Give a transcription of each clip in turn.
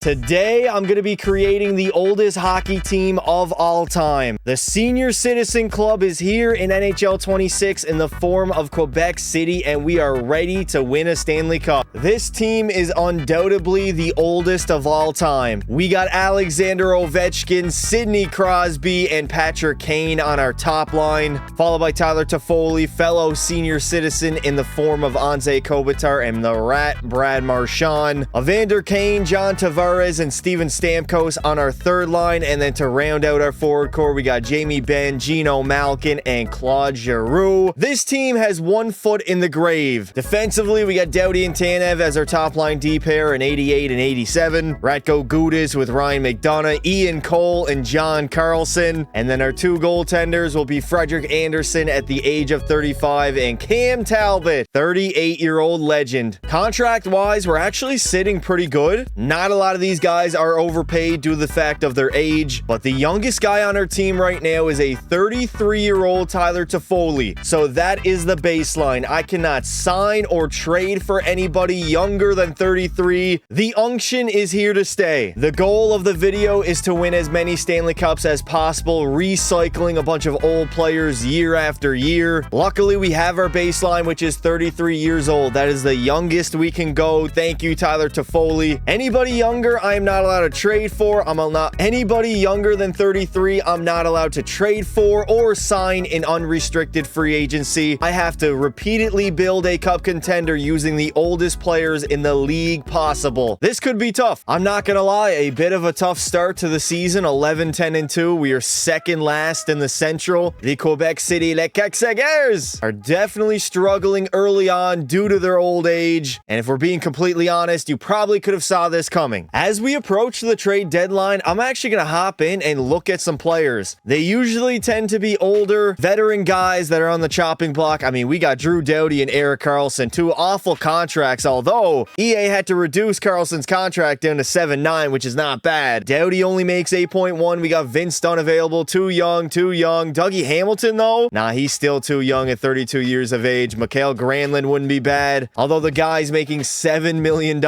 Today, I'm going to be creating the oldest hockey team of all time. The Senior Citizen Club is here in NHL 26 in the form of Quebec City, and we are ready to win a Stanley Cup. This team is undoubtedly the oldest of all time. We got Alexander Ovechkin, Sidney Crosby, and Patrick Kane on our top line, followed by Tyler Toffoli, fellow senior citizen in the form of Anze Kopitar and the Rat Brad Marchand, Evander Kane, John Tavares, and Steven Stamkos on our third line, and then to round out our forward core, we got Jamie Benn, Gino Malkin, and Claude Giroux. This team has one foot in the grave. Defensively, we got Doughty and Tanev as our top line D pair in 88 and 87, Ratko Gudas with Ryan McDonough, Ian Cole, and John Carlson, and then our two goaltenders will be Frederick Anderson at the age of 35 and Cam Talbot, 38-year-old legend. Contract-wise, we're actually sitting pretty good. Not a lot of these guys are overpaid due to the fact of their age, but the youngest guy on our team right now is a 33-year-old Tyler Toffoli. So that is the baseline. I cannot sign or trade for anybody younger than 33. The unction is here to stay. The goal of the video is to win as many Stanley Cups as possible, recycling a bunch of old players year after year. Luckily, we have our baseline, which is 33 years old. That is the youngest we can go. Thank you, Tyler Toffoli. Anybody younger, I am not allowed to trade for. Anybody younger than 33, I'm not allowed to trade for or sign in unrestricted free agency. I have to repeatedly build a cup contender using the oldest players in the league possible. This could be tough. I'm not gonna lie, a bit of a tough start to the season. 11-10-2. We are second last in the Central. The Quebec City Les Caxaguers are definitely struggling early on due to their old age. And if we're being completely honest, you probably could have saw this coming. As we approach the trade deadline, I'm actually going to hop in and look at some players. They usually tend to be older, veteran guys that are on the chopping block. I mean, we got Drew Doughty and Erik Karlsson, two awful contracts, although EA had to reduce Karlsson's contract down to 7.9, which is not bad. Doughty only makes 8.1. We got Vince Dunn available, too young. Dougie Hamilton, though? Nah, he's still too young at 32 years of age. Mikael Granlund wouldn't be bad, although the guy's making $7 million.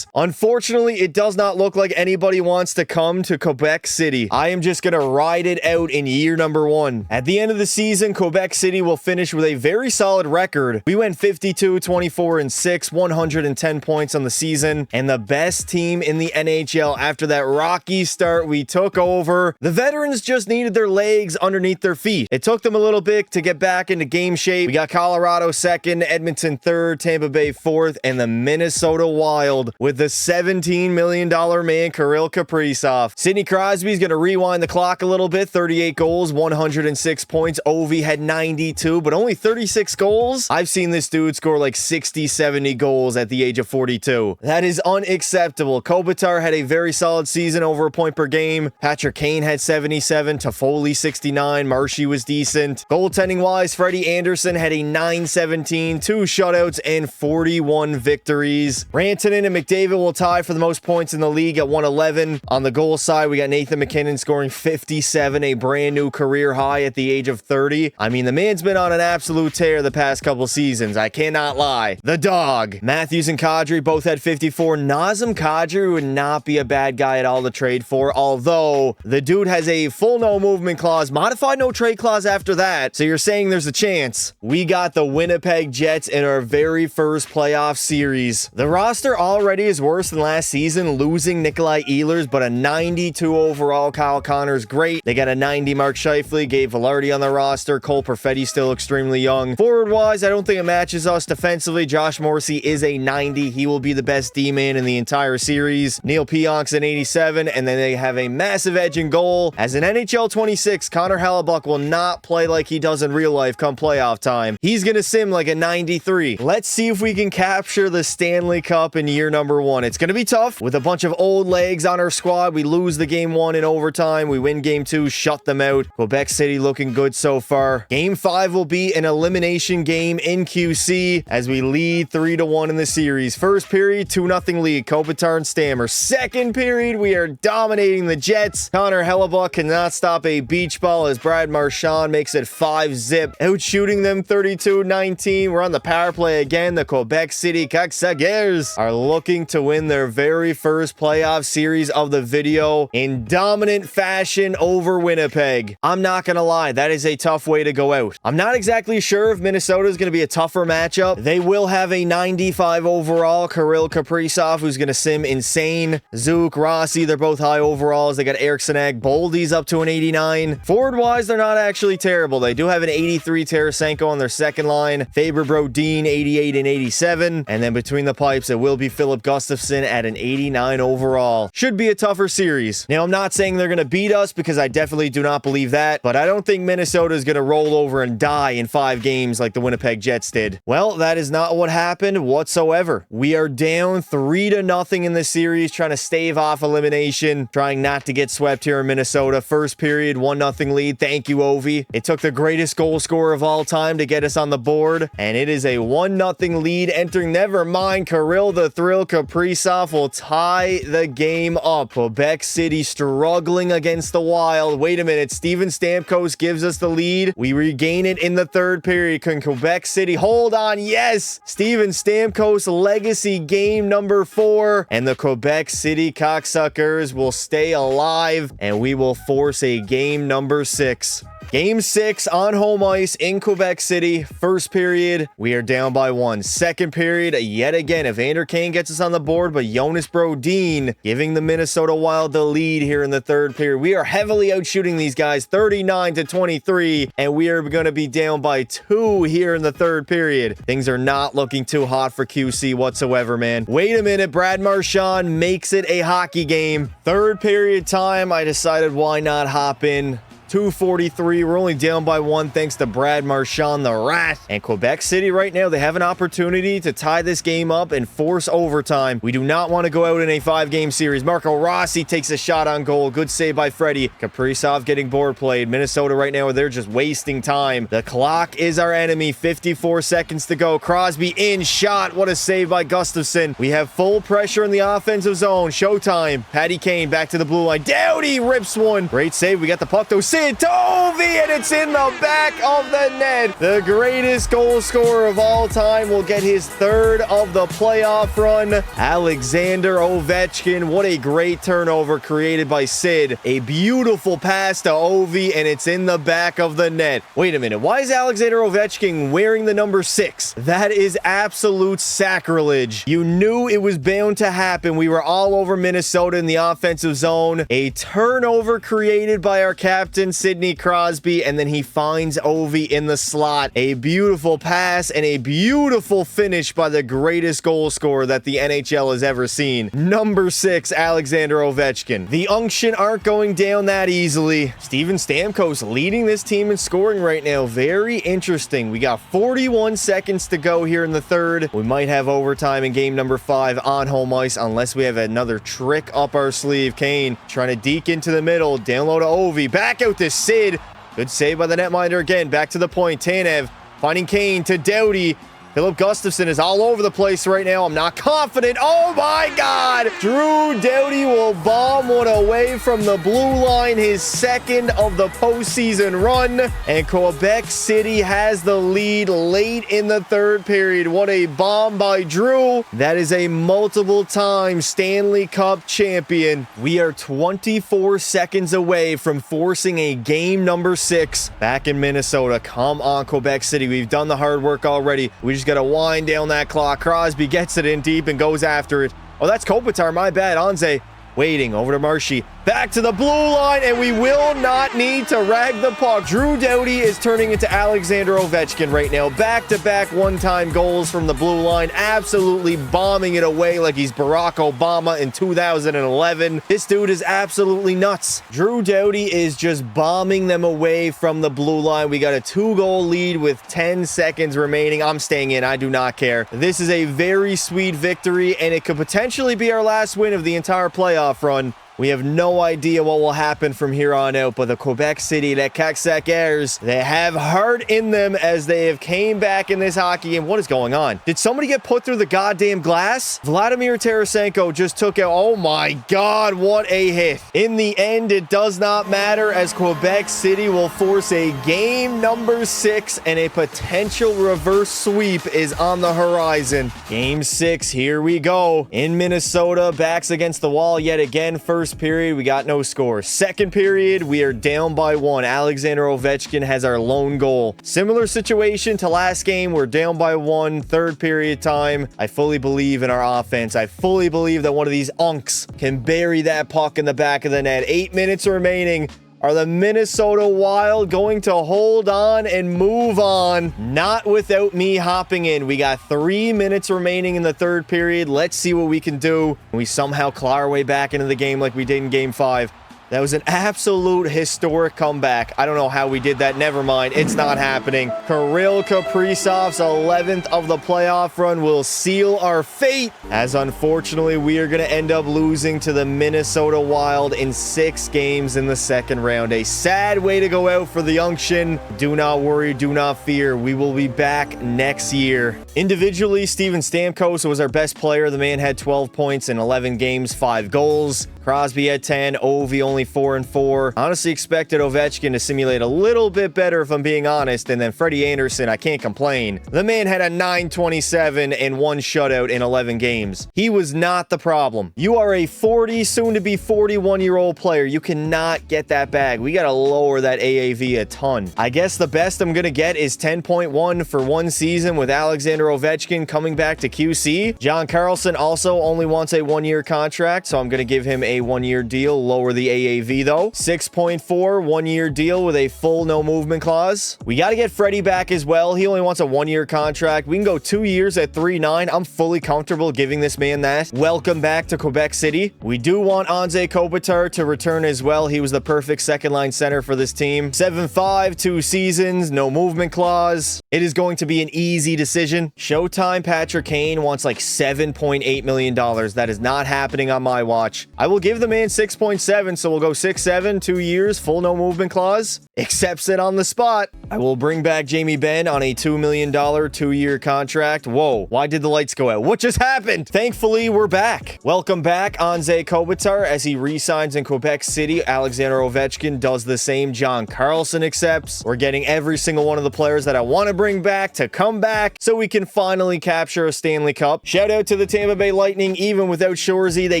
Unfortunately, it does not look like anybody wants to come to Quebec City. I am just going to ride it out in year number 1. At the end of the season, Quebec City will finish with a very solid record. We went 52-24-6, 110 points on the season, and the best team in the NHL after that rocky start we took over. The veterans just needed their legs underneath their feet. It took them a little bit to get back into game shape. We got Colorado second, Edmonton third, Tampa Bay fourth, and the Minnesota Wild with the $17 million man Kirill Kaprizov. Sidney Crosby's going to rewind the clock a little bit. 38 goals, 106 points. Ovi had 92, but only 36 goals. I've seen this dude score like 60, 70 goals at the age of 42. That is unacceptable. Kopitar had a very solid season, over a point per game. Patrick Kane had 77, Toffoli 69, Marshy was decent. Goaltending wise, Freddie Anderson had a 917, 2 shutouts, and 41 victories. Rantanen and McDavid will tie for the most points in the league at 111. On the goal side, we got Nathan MacKinnon scoring 57, a brand new career high at the age of 30. I mean, the man's been on an absolute tear the past couple seasons. I cannot lie. The dog. Matthews and Kadri both had 54. Nazem Kadri would not be a bad guy at all to trade for, although the dude has a full no movement clause, modified no trade clause after that. So you're saying there's a chance. We got the Winnipeg Jets in our very first playoff series. The roster already is worse than last season, losing Nikolai Ehlers, but a 92 overall Kyle Connor's great. They got a 90 Mark Scheifele, Gabe Velarde on the roster. Cole Perfetti still extremely young. Forward-wise, I don't think it matches us. Defensively, Josh Morrissey is a 90. He will be the best D-man in the entire series. Neil Pionk's an 87, and then they have a massive edge in goal. As an NHL 26, Connor Hellebuck will not play like he does in real life come playoff time. He's gonna sim like a 93. Let's see if we can capture the Stanley Cup in year number 1. It's gonna be tough with a bunch of old legs on our squad. We lose the game 1 in overtime. We win game 2, shut them out. Quebec City looking good so far. Game 5 will be an elimination game in QC as we lead 3-1 in the series. First period, 2-0 lead. Kopitar and Stammer. Second period, we are dominating the Jets. Connor Hellebuck cannot stop a beach ball as Brad Marchand makes it 5-zip. Out shooting them 32-19. We're on the power play again. The Quebec City Caxaguers are looking to win their very first first playoff series of the video in dominant fashion over Winnipeg. I'm not going to lie, that is a tough way to go out. I'm not exactly sure if Minnesota is going to be a tougher matchup. They will have a 95 overall Kirill Kaprizov, who's going to sim insane. Zook, Rossi, they're both high overalls. They got Eriksson, Boldy's up to an 89. Forward-wise, they're not actually terrible. They do have an 83 Tarasenko on their second line. Faber Brodin, 88 and 87. And then between the pipes, it will be Philip Gustafsson at an 89 overall. Should be a tougher series. Now, I'm not saying they're going to beat us because I definitely do not believe that, but I don't think Minnesota is going to roll over and die in 5 games like the Winnipeg Jets did. Well, that is not what happened whatsoever. We are down 3-0 in this series, trying to stave off elimination, trying not to get swept here in Minnesota. First period, 1-0 lead. Thank you, Ovi. It took the greatest goal scorer of all time to get us on the board, and it is a 1-0 lead entering. Never mind, Kirill the Thrill Kaprizov will tie the game up. Quebec City struggling against the Wild. Wait a minute, Steven Stamkos gives us the lead. We regain it in the third period. Can Quebec City hold on? Yes! Steven Stamkos legacy game number 4, and the Quebec City cocksuckers will stay alive, and we will force a game number 6. Game 6 on home ice in Quebec City. First period, we are down by 1. Second period, yet again, Evander Kane gets us on the board, but Jonas Brodin giving the Minnesota Wild the lead here in the third period. We are heavily outshooting these guys, 39-23, and we are going to be down by 2 here in the third period. Things are not looking too hot for QC whatsoever, man. Wait a minute, Brad Marchand makes it a hockey game. Third period time, I decided why not hop in. 2:43. We're only down by 1 thanks to Brad Marchand, the Rat. And Quebec City right now, they have an opportunity to tie this game up and force overtime. We do not want to go out in a 5-game series. Marco Rossi takes a shot on goal. Good save by Freddie. Kaprizov getting board played. Minnesota right now, they're just wasting time. The clock is our enemy. 54 seconds to go. Crosby in shot. What a save by Gustafsson. We have full pressure in the offensive zone. Showtime. Patty Kane back to the blue line. Doughty rips one. Great save. We got the puck though. Ovi, and it's in the back of the net. The greatest goal scorer of all time will get his 3rd of the playoff run. Alexander Ovechkin. What a great turnover created by Sid. A beautiful pass to Ovi, and it's in the back of the net. Wait a minute. Why is Alexander Ovechkin wearing the number 6? That is absolute sacrilege. You knew it was bound to happen. We were all over Minnesota in the offensive zone. A turnover created by our captain, Sidney Crosby, and then he finds Ovi in the slot. A beautiful pass and a beautiful finish by the greatest goal scorer that the NHL has ever seen. Number 6, Alexander Ovechkin. The unction aren't going down that easily. Steven Stamkos leading this team in scoring right now. Very interesting. We got 41 seconds to go here in the third. We might have overtime in game number 5 on home ice unless we have another trick up our sleeve. Kane trying to deke into the middle. Down low to Ovi. Back out to Sid. Good save by the netminder again. Back to the point. Tanev finding Kane to Doughty. Philip Gustafsson is all over the place right now. I'm not confident. Oh my God! Drew Doughty will bomb one away from the blue line. His 2nd of the postseason run. And Quebec City has the lead late in the third period. What a bomb by Drew. That is a multiple-time Stanley Cup champion. We are 24 seconds away from forcing a game number 6 back in Minnesota. Come on, Quebec City. We've done the hard work already. We just got to wind down that clock. Crosby gets it in deep and goes after it. Oh, that's Kopitar. My bad. Anze waiting over to Marshy. Back to the blue line, and we will not need to rag the puck. Drew Doughty is turning into Alexander Ovechkin right now. Back-to-back one-time goals from the blue line. Absolutely bombing it away like he's Barack Obama in 2011. This dude is absolutely nuts. Drew Doughty is just bombing them away from the blue line. We got a 2-goal lead with 10 seconds remaining. I'm staying in. I do not care. This is a very sweet victory, and it could potentially be our last win of the entire playoff run. We have no idea what will happen from here on out, but the Quebec City, Les Caxaquers, they have heart in them as they have came back in this hockey game. What is going on? Did somebody get put through the goddamn glass? Vladimir Tarasenko just took out, oh my God, what a hit. In the end, it does not matter as Quebec City will force a game number 6 and a potential reverse sweep is on the horizon. Game 6, here we go. In Minnesota, backs against the wall yet again. First period, we got no score. Second period, we are down by 1. Alexander Ovechkin has our lone goal. Similar situation to last game. We're down by 1. Third period time. I fully believe in our offense. I fully believe that one of these unks can bury that puck in the back of the net. 8 minutes remaining. Are the Minnesota Wild going to hold on and move on? Not without me hopping in. We got 3 minutes remaining in the third period. Let's see what we can do. We somehow claw our way back into the game like we did in Game 5. That was an absolute historic comeback. I don't know how we did that. Never mind. It's not happening. Kirill Kaprizov's 11th of the playoff run will seal our fate, as unfortunately we are going to end up losing to the Minnesota Wild in 6 games in the second round. A sad way to go out for the Unction. Do not worry. Do not fear. We will be back next year. Individually, Steven Stamkos was our best player. The man had 12 points in 11 games, 5 goals. Crosby had 10, Ovi only 4 and 4. Honestly expected Ovechkin to simulate a little bit better if I'm being honest, and then Freddie Anderson, I can't complain. The man had a .927 and 1 shutout in 11 games. He was not the problem. You are a 40, soon to be 41-year-old player. You cannot get that bag. We gotta lower that AAV a ton. I guess the best I'm gonna get is 10.1 for 1 season with Alexander Ovechkin coming back to QC. John Carlson also only wants a 1-year contract, so I'm gonna give him a 1-year deal, lower the AAV though. 6.4, 1-year deal with a full no movement clause. We got to get Freddie back as well. He only wants a 1-year contract. We can go 2 years at 3.9. I'm fully comfortable giving this man that. Welcome back to Quebec City. We do want Anze Kopitar to return as well. He was the perfect second line center for this team. 7.5, 2 seasons, no movement clause. It is going to be an easy decision. Showtime Patrick Kane wants like $7.8 million. That is not happening on my watch. I will give the man 6.7, so we'll go 6.7, 2 years, full no movement clause. Accepts it on the spot. I will bring back Jamie Benn on a $2 million 2-year contract. Whoa, why did the lights go out? What just happened? Thankfully, we're back. Welcome back, Anze Kopitar, as he re-signs in Quebec City. Alexander Ovechkin does the same. John Carlson accepts. We're getting every single one of the players that I want to bring back to come back so we can finally capture a Stanley Cup. Shout out to the Tampa Bay Lightning. Even without Shoresy, they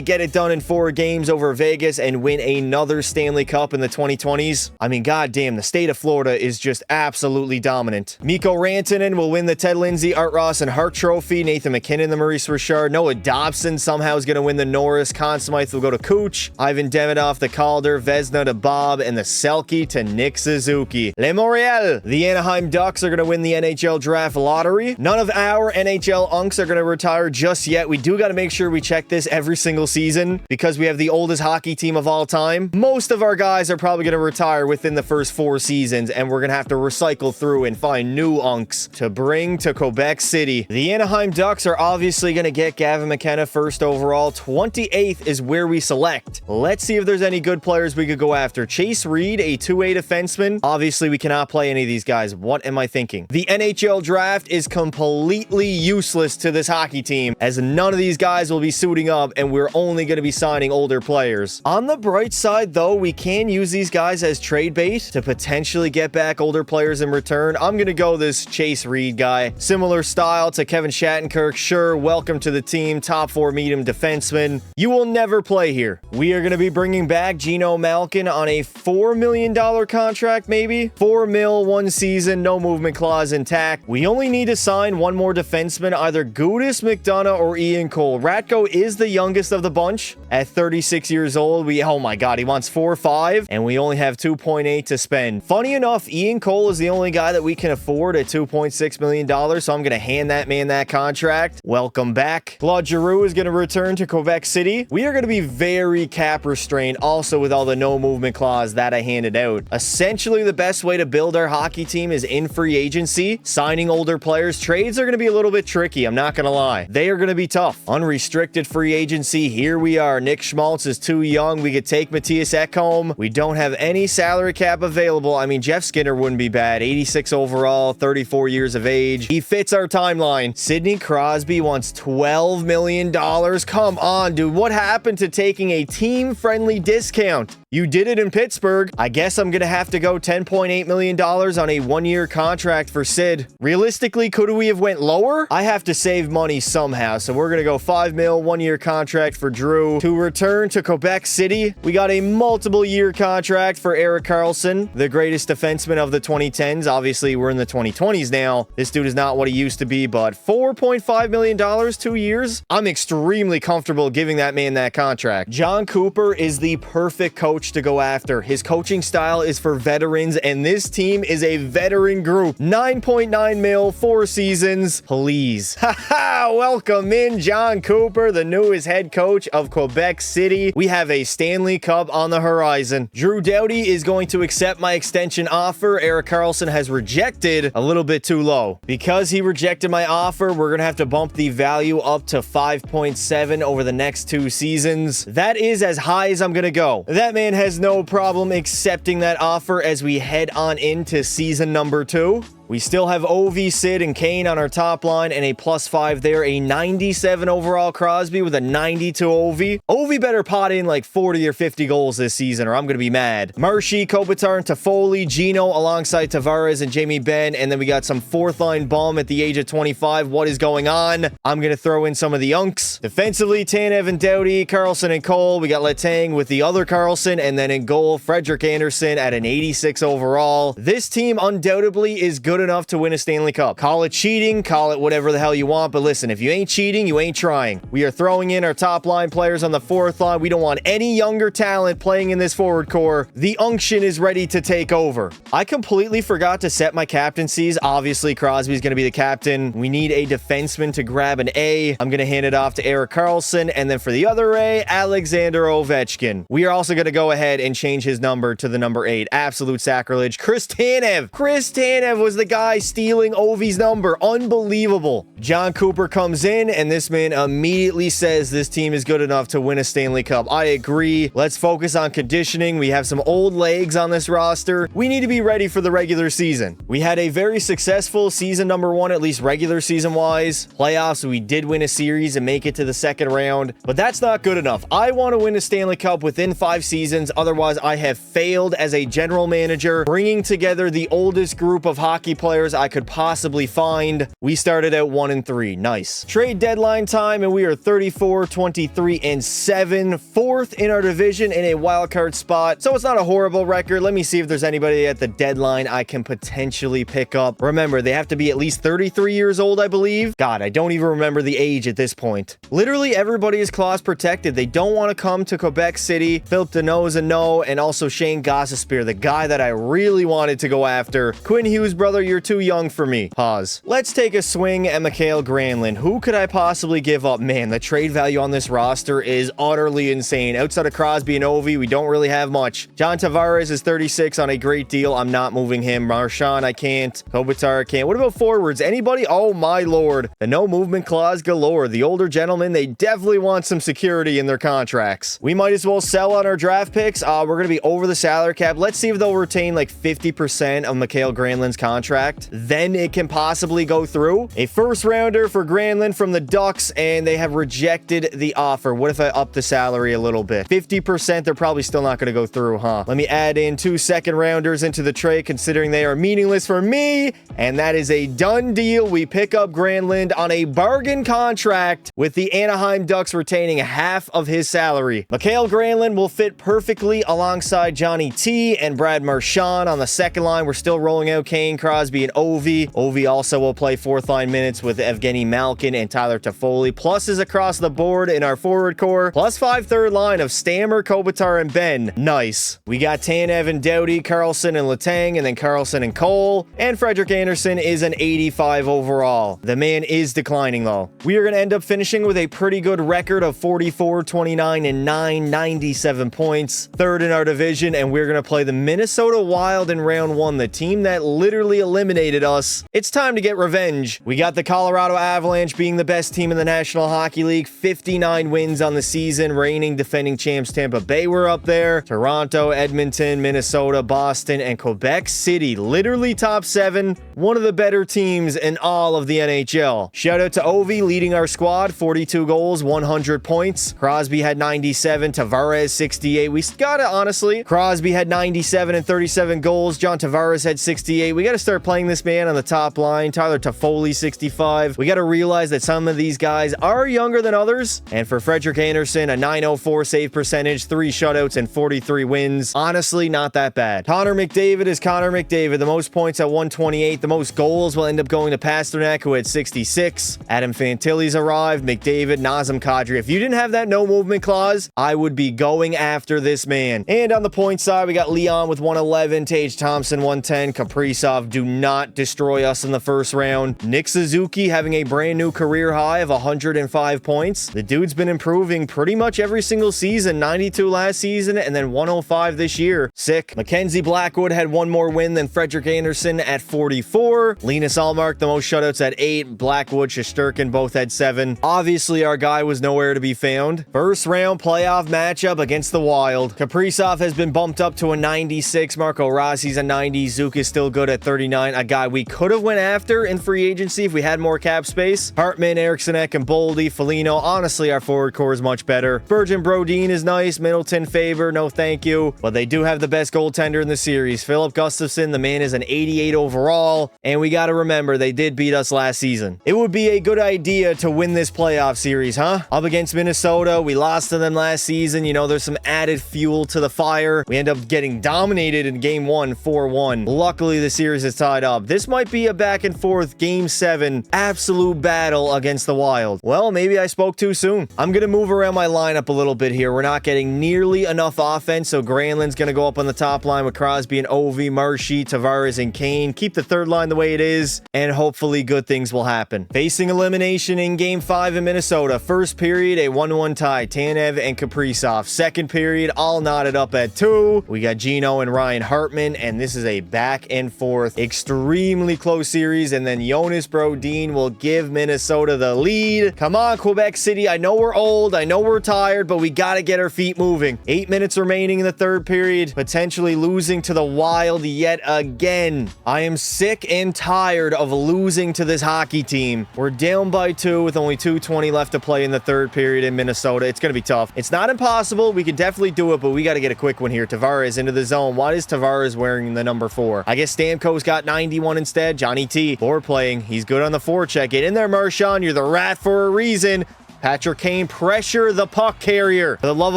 get it done in 4 games over Vegas and win another Stanley Cup in the 2020s. I mean, goddamn, the state of Florida is just absolutely dominant. Mikko Rantanen will win the Ted Lindsay, Art Ross, and Hart Trophy. Nathan McKinnon, the Maurice Richard. Noah Dobson somehow is going to win the Norris. Conn Smythe will go to Cooch. Ivan Demidov, the Calder. Vezina to Bob. And the Selke to Nick Suzuki. Les Montreal. The Anaheim Ducks are going to win the NHL Draft Lottery. None of our NHL Unks are going to retire just yet. We do got to make sure we check this every single season because we have the oldest hockey team of all time. Most of our guys are probably going to retire within the first 4 seasons, and we're going to have to recycle through and find new unks to bring to Quebec City. The Anaheim Ducks are obviously going to get Gavin McKenna first overall. 28th is where we select. Let's see if there's any good players we could go after. Chase Reed, a 2-way defenseman. Obviously, we cannot play any of these guys. What am I thinking? The NHL draft is completely useless to this hockey team, as none of these guys will be suiting up, and we're only going to be signing older players. On the bright side, though, we can use these guys as trade bait to potentially get back older players in return. I'm going to go this Chase Reed guy. Similar style to Kevin Shattenkirk. Sure, welcome to the team. Top 4 medium defenseman. You will never play here. We are going to be bringing back Geno Malkin on a $4 million contract, maybe? 4 mil, 1 season, no movement clause intact. We only need to sign 1 more defenseman, either Gudis, McDonough, or Ian Cole. Ratko is the youngest of the bunch at 36 years old. Oh my God, he wants 4.5, and we only have 2.8 to spend. Funny enough, Ian Cole Cole is the only guy that we can afford at $2.6 million, so I'm going to hand that man that contract. Welcome back. Claude Giroux is going to return to Quebec City. We are going to be very cap restrained also with all the no movement clause that I handed out. Essentially, the best way to build our hockey team is in free agency, signing older players. Trades are going to be a little bit tricky, I'm not going to lie. They are going to be tough. Unrestricted free agency, here we are. Nick Schmaltz is too young. We could take Matthias Ekholm. We don't have any salary cap available. I mean, Jeff Skinner wouldn't be bad. 86 overall, 34 years of age. He fits our timeline. Sidney Crosby wants $12 million. Come on, dude. What happened to taking a team-friendly discount? You did it in Pittsburgh. I guess I'm going to have to go $10.8 million on a one-year contract for Sid. Realistically, could we have went lower? I have to save money somehow, so we're going to go $5 million, one-year contract for Drew. To return to Quebec City, we got a multiple-year contract for Erik Karlsson, the greatest defenseman of the 2010s. Obviously, we're in the 2020s now. This dude is not what he used to be, but $4.5 million, 2 years? I'm extremely comfortable giving that man that contract. John Cooper is the perfect coach to go after. His coaching style is for veterans, and this team is a veteran group. 9.9 mil, 4 seasons. Please. Haha, welcome in John Cooper, the newest head coach of Quebec City. We have a Stanley Cup on the horizon. Drew Doughty is going to accept my extension offer. Erik Karlsson has rejected a little bit too low. Because he rejected my offer, we're going to have to bump the value up to 5.7 over the next 2 seasons. That is as high as I'm going to go. That man has no problem accepting that offer as we head on into season number 2. We still have Ovi, Sid, and Kane on our top line, and a +5 there. A 97 overall Crosby with a 92 Ovi. Ovi better pot in like 40 or 50 goals this season, or I'm going to be mad. Marshy, Kopitar, and Toffoli, Gino alongside Tavares and Jamie Benn, and then we got some fourth-line bum at the age of 25. What is going on? I'm going to throw in some of the unks. Defensively, Tanev and Doughty, Karlsson and Cole. We got Letang with the other Karlsson, and then in goal, Frederik Andersen at an 86 overall. This team undoubtedly is good enough to win a Stanley Cup. Call it cheating, call it whatever the hell you want, but listen, if you ain't cheating, you ain't trying. We are throwing in our top line players on the fourth line. We don't want any younger talent playing in this forward core. The unction is ready to take over. I completely forgot to set my captaincies. Obviously, Crosby's going to be the captain. We need a defenseman to grab an A. I'm going to hand it off to Erik Karlsson, and then for the other A, Alexander Ovechkin. We are also going to go ahead and change his number to the number 8. Absolute sacrilege. Chris Tanev. Chris Tanev was the guy stealing Ovi's number. Unbelievable. John Cooper comes in, and this man immediately says this team is good enough to win a Stanley Cup. I agree. Let's focus on conditioning. We have some old legs on this roster. We need to be ready for the regular season. We had a very successful season number 1, at least regular season wise. Playoffs, we did win a series and make it to the second round, but that's not good enough. I want to win a Stanley Cup within 5 seasons. Otherwise, I have failed as a general manager, bringing together the oldest group of hockey players I could possibly find. We started out 1-3. Nice. Trade deadline time, and we are 34, 23, and 7. 4th in our division in a wild card spot. So it's not a horrible record. Let me see if there's anybody at the deadline I can potentially pick up. Remember, they have to be at least 33 years old, I believe. God, I don't even remember the age at this point. Literally everybody is clause protected. They don't want to come to Quebec City. Philip Deneau's a no, and also Shane Gostisbehere, the guy that I really wanted to go after. Quinn Hughes, brother, you're too young for me. Pause. Let's take a swing at Mikael Granlund. Who could I possibly give up? Man, the trade value on this roster is utterly insane. Outside of Crosby and Ovi, we don't really have much. John Tavares is 36 on a great deal. I'm not moving him. Marchand, I can't. Kopitar, I can't. What about forwards? Anybody? Oh my lord. The no movement clause galore. The older gentlemen, they definitely want some security in their contracts. We might as well sell on our draft picks. We're going to be over the salary cap. Let's see if they'll retain like 50% of Mikael Granlund's contract. Then it can possibly go through. A first rounder for Granlund from the Ducks, and they have rejected the offer. What if I up the salary a little bit? 50%, they're probably still not going to go through, huh? Let me add in 2 second rounders into the trade, considering they are meaningless for me, and that is a done deal. We pick up Granlund on a bargain contract with the Anaheim Ducks retaining half of his salary. Mikael Granlund will fit perfectly alongside Johnny T and Brad Marchand on the second line. We're still rolling out Kane, Crosby, Crosby and Ovi. Ovi also will play fourth line minutes with Evgeny Malkin and Tyler Toffoli. Pluses across the board in our forward core. +5 third line of Stammer, Kopitar, and Ben. Nice. We got Tanev and Doughty, Carlson and Letang, and then Carlson and Cole. And Frederik Andersen is an 85 overall. The man is declining though. We are going to end up finishing with a pretty good record of 44, 29, and 9, 97 points. Third in our division, and we're going to play the Minnesota Wild in round 1, the team that literally eliminated us. It's time to get revenge. We got the Colorado Avalanche being the best team in the National Hockey League, 59 wins on the season. Reigning defending champs Tampa Bay were up there. Toronto, Edmonton, Minnesota, Boston, and Quebec City, literally top 7. One of the better teams in all of the NHL. Shout out to Ovi leading our squad, 42 goals, 100 points. Crosby had 97, Tavares 68. We gotta, honestly, Crosby had 97 and 37 goals. John Tavares had 68. We gotta start playing this man on the top line. Tyler Toffoli 65. We gotta realize that some of these guys are younger than others. And for Frederik Andersen, a 904 save percentage, 3 shutouts, and 43 wins. Honestly, not that bad. Connor McDavid is Connor McDavid. The most points at 128. The most goals will end up going to Pasternak, who had 66. Adam Fantilli's arrived. McDavid, Nazem Kadri. If you didn't have that no movement clause, I would be going after this man. And on the point side, we got Leon with 111, Tage Thompson 110, Kaprizov. Do not destroy us in the first round. Nick Suzuki having a brand new career high of 105 points. The dude's been improving pretty much every single season. 92 last season and then 105 this year. Sick. Mackenzie Blackwood had one more win than Frederik Andersen at 44. Linus Allmark, the most shutouts at 8. Blackwood, Shesterkin both had 7. Obviously, our guy was nowhere to be found. First round playoff matchup against the Wild. Kaprizov has been bumped up to a 96. Marco Rossi's a 90. Zook is still good at 39. A guy we could have went after in free agency if we had more cap space. Hartman, Eriksson Ek, and Boldy. Foligno. Honestly, our forward core is much better. Spurgeon Brodin is nice. Middleton, Faber, no thank you. But they do have the best goaltender in the series. Philip Gustafsson, the man is an 88 overall. And we got to remember, they did beat us last season. It would be a good idea to win this playoff series, huh? Up against Minnesota, we lost to them last season. You know, there's some added fuel to the fire. We end up getting dominated in game 1, 4-1. Luckily, the series is tied up. This might be a back and forth game 7 absolute battle against the Wild. Well, maybe I spoke too soon. I'm going to move around my lineup a little bit here. We're not getting nearly enough offense, so Granlund's going to go up on the top line with Crosby and Ovi, Marshy, Tavares, and Kane. Keep the third line the way it is, and hopefully good things will happen. Facing elimination in game 5 in Minnesota. First period, a 1-1 tie. Tanev and Kaprizov. Second period, all knotted up at 2. We got Gino and Ryan Hartman, and this is a back and forth, extremely close series, and then Jonas Brodin will give Minnesota the lead. Come on, Quebec City. I know we're old. I know we're tired, but we got to get our feet moving. 8 minutes remaining in the third period, potentially losing to the Wild yet again. I am sick and tired of losing to this hockey team. We're down by 2 with only 2:20 left to play in the third period in Minnesota. It's going to be tough. It's not impossible. We can definitely do it, but we got to get a quick one here. Tavares into the zone. Why is Tavares wearing the number 4? I guess Stamkos got 91 instead. Johnny T, forward playing. He's good on the forecheck. Get in there, Marchand. You're the rat for a reason. Patrick Kane, pressure the puck carrier. For the love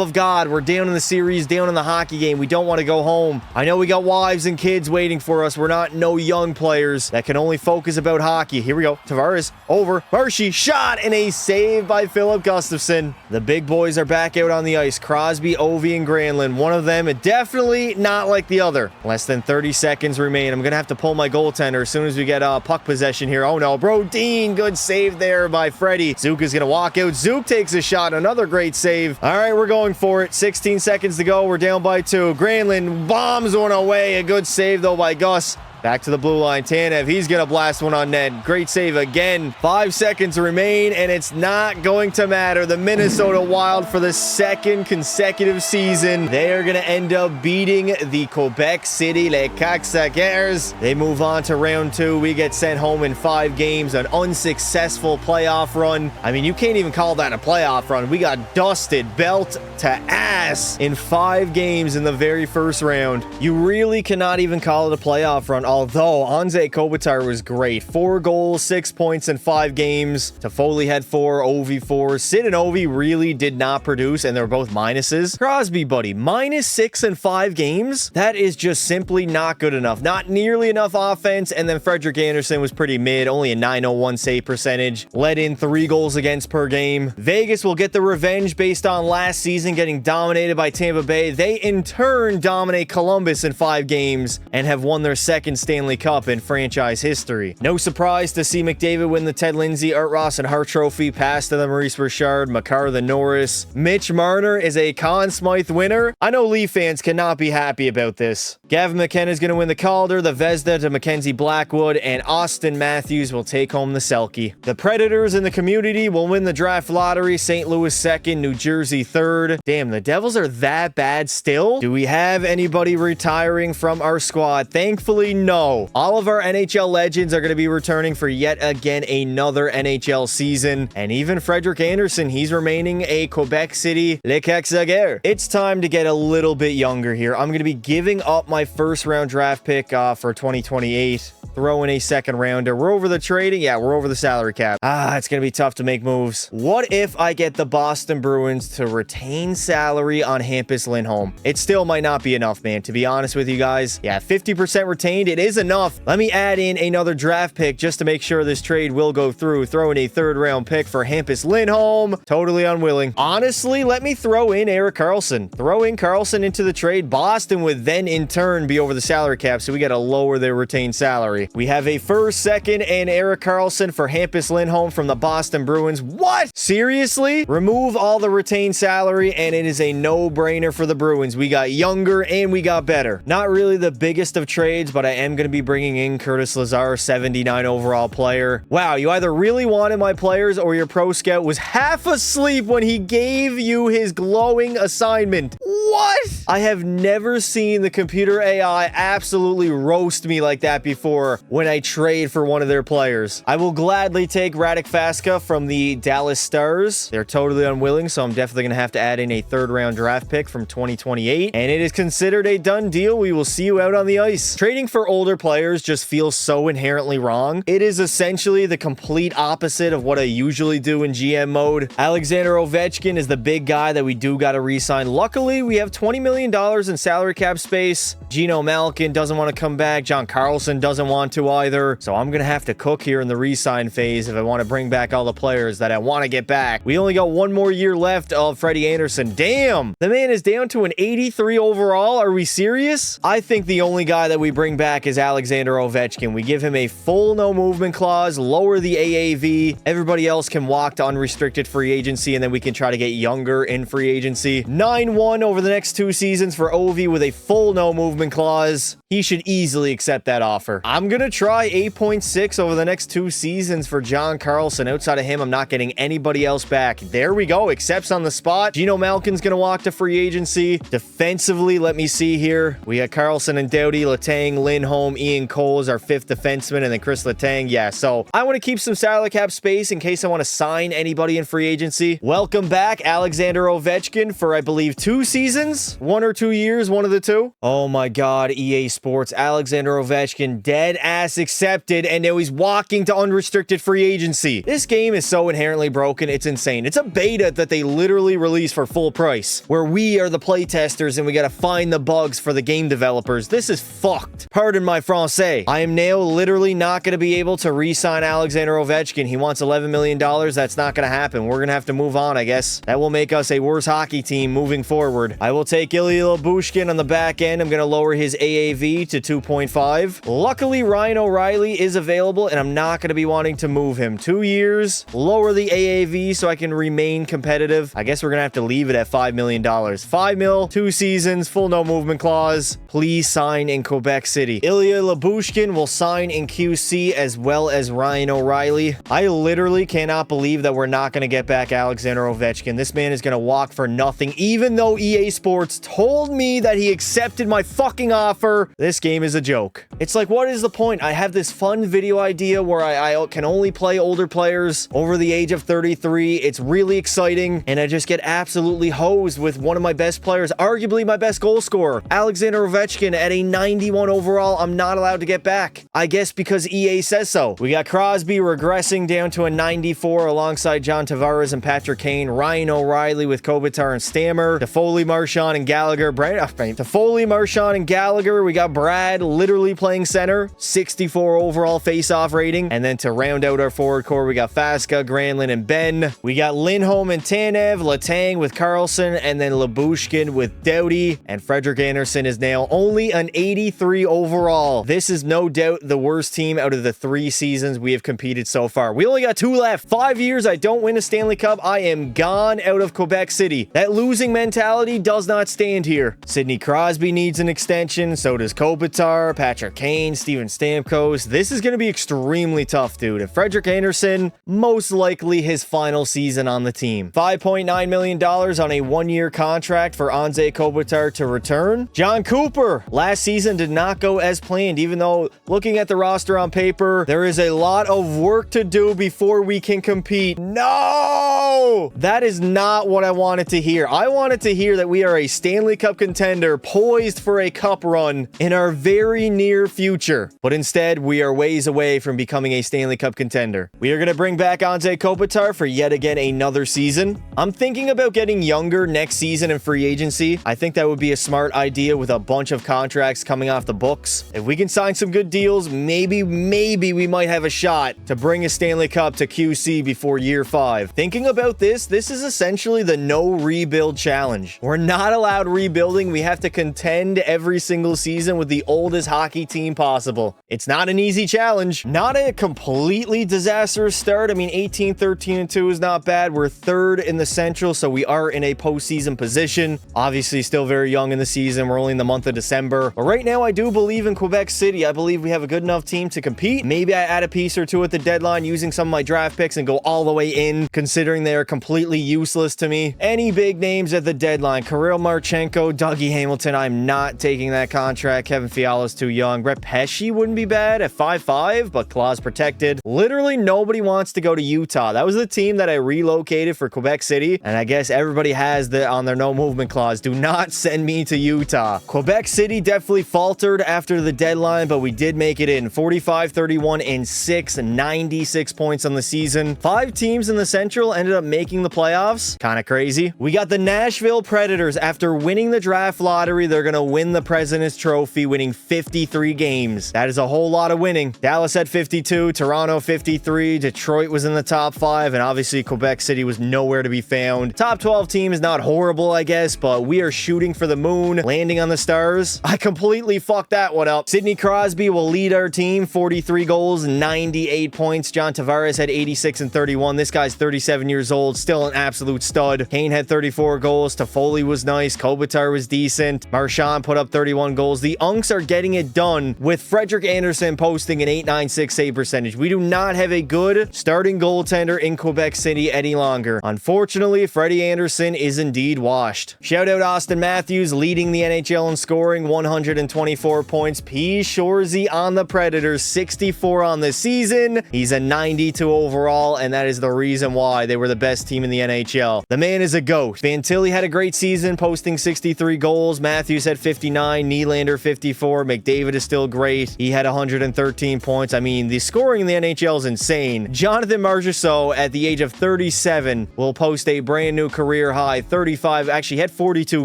of God, we're down in the series, down in the hockey game. We don't want to go home. I know we got wives and kids waiting for us. We're not no young players that can only focus about hockey. Here we go. Tavares over. Marshy shot and a save by Philip Gustafsson. The big boys are back out on the ice. Crosby, Ovi, and Granlund. One of them definitely not like the other. Less than 30 seconds remain. I'm going to have to pull my goaltender as soon as we get puck possession here. Oh no, Brodin. Good save there by Freddie. Zook is going to walk out. Zook takes a shot. Another great save. All right, we're going for it. 16 seconds to go. We're down by 2. Granlund bombs one away. A good save, though, by Gus. Back to the blue line. Tanev, he's going to blast one on net. Great save again. 5 seconds remain, and it's not going to matter. The Minnesota Wild, for the second consecutive season, they are going to end up beating the Quebec City Les Caxaquers. They move on to round 2. We get sent home in 5 games. An unsuccessful playoff run. I mean, you can't even call that a playoff run. We got dusted belt to ass in 5 games in the very first round. You really cannot even call it a playoff run. although Anze Kopitar was great. 4 goals, 6 points in 5 games. Toffoli had 4, Ovi 4. Sid and Ovi really did not produce, and they were both minuses. Crosby, buddy, -6 in 5 games? That is just simply not good enough. Not nearly enough offense, and then Frederik Andersen was pretty mid, only a .901 save percentage. Let in 3 goals against per game. Vegas will get the revenge based on last season getting dominated by Tampa Bay. They, in turn, dominate Columbus in 5 games and have won their 2nd Stanley Cup in franchise history. No surprise to see McDavid win the Ted Lindsay, Art Ross, and Hart Trophy, pass to the Maurice Richard, Makar the Norris. Mitch Marner is a Conn Smythe winner. I know Leaf fans cannot be happy about this. Gavin McKenna is going to win the Calder, the Vezina to Mackenzie Blackwood, and Austin Matthews will take home the Selke. The Predators in the community will win the draft lottery. St. Louis 2nd, New Jersey 3rd. Damn, the Devils are that bad still? Do we have anybody retiring from our squad? Thankfully, no. All of our NHL legends are going to be returning for yet again another NHL season. And even Frederik Andersen, he's remaining a Quebec City Le Caxaguer. It's time to get a little bit younger here. I'm going to be giving up my 1st round draft pick for 2028. Throw in a 2nd rounder. We're over the trading. Yeah, we're over the salary cap. It's going to be tough to make moves. What if I get the Boston Bruins to retain salary on Hampus Lindholm? It still might not be enough, man, to be honest with you guys. Yeah, 50% retained. It is enough. Let me add in another draft pick just to make sure this trade will go through. Throw in a 3rd round pick for Hampus Lindholm. Totally unwilling. Honestly, let me throw in Erik Karlsson. Throw in Karlsson into the trade. Boston would then in turn be over the salary cap, so we got to lower their retained salary. We have a 1st, 2nd, and Erik Karlsson for Hampus Lindholm from the Boston Bruins. What? Seriously? Remove all the retained salary, and it is a no-brainer for the Bruins. We got younger, and we got better. Not really the biggest of trades, but I am going to be bringing in Curtis Lazar, 79 overall player. Wow, you either really wanted my players or your pro scout was half asleep when he gave you his glowing assignment. What? I have never seen the computer AI absolutely roast me like that before when I trade for one of their players. I will gladly take Radek Faska from the Dallas Stars. They're totally unwilling, so I'm definitely going to have to add in a 3rd round draft pick from 2028. And it is considered a done deal. We will see you out on the ice. Trading for older players just feels so inherently wrong. It is essentially the complete opposite of what I usually do in GM mode. Alexander Ovechkin is the big guy that we do got to re-sign. Luckily, we have $20 million in salary cap space. Geno Malkin doesn't want to come back. John Carlson doesn't want to either. So I'm going to have to cook here in the re-sign phase if I want to bring back all the players that I want to get back. We only got 1 more year left of Freddie Andersen. Damn! The man is down to an 83 overall. Are we serious? I think the only guy that we bring back is Alexander Ovechkin. We give him a full no movement clause, lower the AAV. Everybody else can walk to unrestricted free agency, and then we can try to get younger in free agency. 9-1 over the next 2 seasons for Ovi with a full no movement clause. He should easily accept that offer. I'm going to try 8.6 over the next 2 seasons for John Carlson. Outside of him, I'm not getting anybody else back. There we go. Accepts on the spot. Geno Malkin's going to walk to free agency. Defensively, let me see here. We got Carlson and Doughty, Letang, Lindholm, Ian Cole is our 5th defenseman, and then Chris Letang. Yeah, so I want to keep some salary cap space in case I want to sign anybody in free agency. Welcome back, Alexander Ovechkin, for I believe 2 seasons? 1 or 2 years, one of the 2. Oh my God, EA Sports. Alexander Ovechkin, dead ass accepted, and now he's walking to unrestricted free agency. This game is so inherently broken, it's insane. It's a beta that they literally release for full price, where we are the playtesters and we gotta find the bugs for the game developers. This is fucked. Pardon my français. I am now literally not gonna be able to re-sign Alexander Ovechkin. He wants $11 million. That's not gonna happen. We're gonna have to move on, I guess. That will make us a worse hockey team moving forward. I will take Ilya Lyubushkin on the back end. I'm gonna lower his AAV to 2.5. Luckily, Ryan O'Reilly is available, and I'm not going to be wanting to move him. 2 years, lower the AAV so I can remain competitive. I guess we're going to have to leave it at $5 million. 5 mil, 2 seasons, full no movement clause. Please sign in Quebec City. Ilya Lyubushkin will sign in QC as well as Ryan O'Reilly. I literally cannot believe that we're not going to get back Alexander Ovechkin. This man is going to walk for nothing, even though EA Sports told me that he accepted my fucking offer. This game is a joke. It's like, what is the point? I have this fun video idea where I can only play older players over the age of 33. It's really exciting, and I just get absolutely hosed with one of my best players, arguably my best goal scorer, Alexander Ovechkin, at a 91 overall I'm not allowed to get back. I guess because EA says so. We got Crosby regressing down to a 94 alongside John Tavares and Patrick Kane, Ryan O'Reilly with Kopitar and Stammer, Toffoli, Marchand, and Gallagher. Toffoli, Marchand, and Gallagher. We got Brad literally playing center, 64 overall face-off rating. And then to round out our forward core, we got Fasca, Granlund, and Ben. We got Lindholm and Tanev, Letang with Carlson, and then Labushkin with Doughty. And Frederik Andersen is now only an 83 overall. This is no doubt the worst team out of the 3 seasons we have competed so far. We only got 2 left. 5 years I don't win a Stanley Cup. I am gone out of Quebec City. That losing mentality does not stand here. Sidney Crosby needs an extension. So does Kopitar, Patrick Kane, Steven Stamkos. This is going to be extremely tough, dude. And Frederik Andersen, most likely his final season on the team. $5.9 million on a 1-year contract for Anze Kopitar to return. John Cooper, last season did not go as planned, even though looking at the roster on paper, there is a lot of work to do before we can compete. No! That is not what I wanted to hear. I wanted to hear that we are a Stanley Cup contender poised for a cup run in our very near future. But instead, we are ways away from becoming a Stanley Cup contender. We are going to bring back Anze Kopitar for yet again another season. I'm thinking about getting younger next season in free agency. I think that would be a smart idea with a bunch of contracts coming off the books. If we can sign some good deals, maybe we might have a shot to bring a Stanley Cup to QC before year 5. Thinking about this is essentially the no rebuild challenge. We're not allowed rebuilding. We have to contend every single season with the oldest hockey team possible. It's not an easy challenge. Not a completely disastrous start. I mean, 18, 13, and 2 is not bad. We're 3rd in the Central, so we are in a postseason position. Obviously, still very young in the season. We're only in the month of December. But right now, I do believe in Quebec City. I believe we have a good enough team to compete. Maybe I add a piece or two at the deadline using some of my draft picks and go all the way in, considering they are completely useless to me. Any big names at the deadline? Kirill Marchenko, Dougie Hamilton. I'm not taking that contract. Kevin Fiala's too young. Brett Pesci wouldn't be bad at 5'5", but clause protected. Literally nobody wants to go to Utah. That was the team that I relocated for Quebec City, and I guess everybody has that on their no movement clause. Do not send me to Utah. Quebec City definitely faltered after the deadline, but we did make it in. 45, 31, and 6, 96 points on the season. 5 teams in the Central ended up making the playoffs. Kind of crazy. We got the Nashville Predators. After winning the draft lottery, they're going to win the President's Trophy, winning 53 games. That is a whole lot of winning. Dallas had 52, Toronto 53, Detroit was in the top 5, and obviously Quebec City was nowhere to be found. Top 12 team is not horrible, I guess, but we are shooting for the moon, landing on the stars. I completely fucked that one up. Sidney Crosby will lead our team, 43 goals, 98 points. John Tavares had 86 and 31. This guy's 37 years old, still an absolute stud. Kane had 34 goals. Toffoli was nice. Kopitar was decent. Marchand put up 31 goals. The Unks are getting it done with Frederik Andersen posting an .896 save percentage. We do not have a good starting goaltender in Quebec City any longer. Unfortunately, Freddie Andersen is indeed washed. Shout out Austin Matthews leading the NHL in scoring, 124 points. P. Shorzy on the Predators, 64 on the season. He's a 92 overall, and that is the reason why they were the best team in the NHL. The man is a goat. Fantilli had a great season, posting 63 goals. Matthews had 59, Nylander 54. McDavid is still great. He had 113 points. I mean, the scoring in the NHL is insane. Jonathan Marchessault, at the age of 37, will post a brand new career high 35. Actually, had 42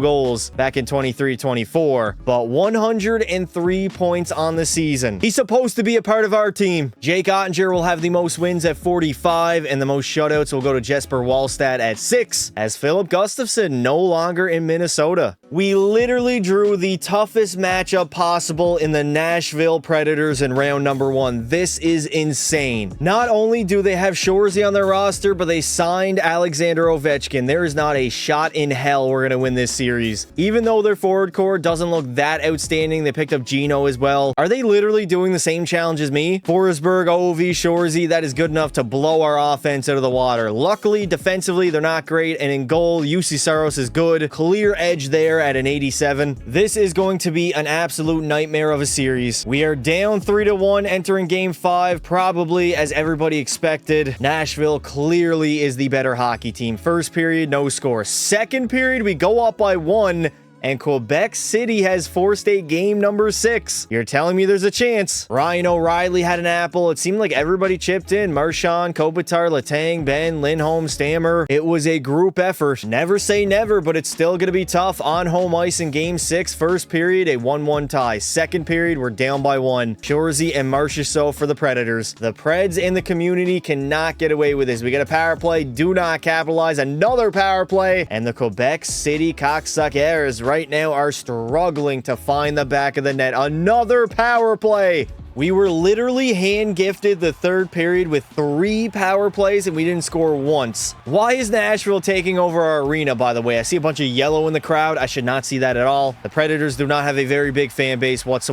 goals back in 23-24, but 103 points on the season. He's supposed to be a part of our team. Jake Ottinger will have the most wins at 45, and the most shutouts will go to Jesper Wallstedt at 6, as Philip Gustafsson no longer in Minnesota. We literally drew the toughest matchup possible in the Nashville Predators in round number 1. This is insane. Not only do they have Shorzy on their roster, but they signed Alexander Ovechkin. There is not a shot in hell we're going to win this series. Even though their forward core doesn't look that outstanding, they picked up Gino as well. Are they literally doing the same challenge as me? Forsberg, Ovi, Shorzy, that is good enough to blow our offense out of the water. Luckily, defensively, they're not great, and in goal, UC Saros is good. Clear edge there at an 87. This is going to be an absolute nightmare of a series. We are down 3-1 entering game 5, probably as everybody expected. Nashville clearly is the better hockey team. First period, no score. Second period, we go up by 1, and Quebec City has forced a game number 6. You're telling me there's a chance? Ryan O'Reilly had an apple. It seemed like everybody chipped in. Marchand, Kopitar, Letang, Ben, Lindholm, Stammer. It was a group effort. Never say never, but it's still going to be tough on home ice in game 6. First period, a 1-1 tie. Second period, we're down by 1. Shorzy and Marchessault for the Predators. The Preds and the community cannot get away with this. We got a power play. Do not capitalize. Another power play. And the Quebec City cocksuckers right now are struggling to find the back of the net. Another power play. We were literally hand-gifted the third period with 3 power plays, and we didn't score once. Why is Nashville taking over our arena, by the way? I see a bunch of yellow in the crowd. I should not see that at all. The Predators do not have a very big fan base whatsoever.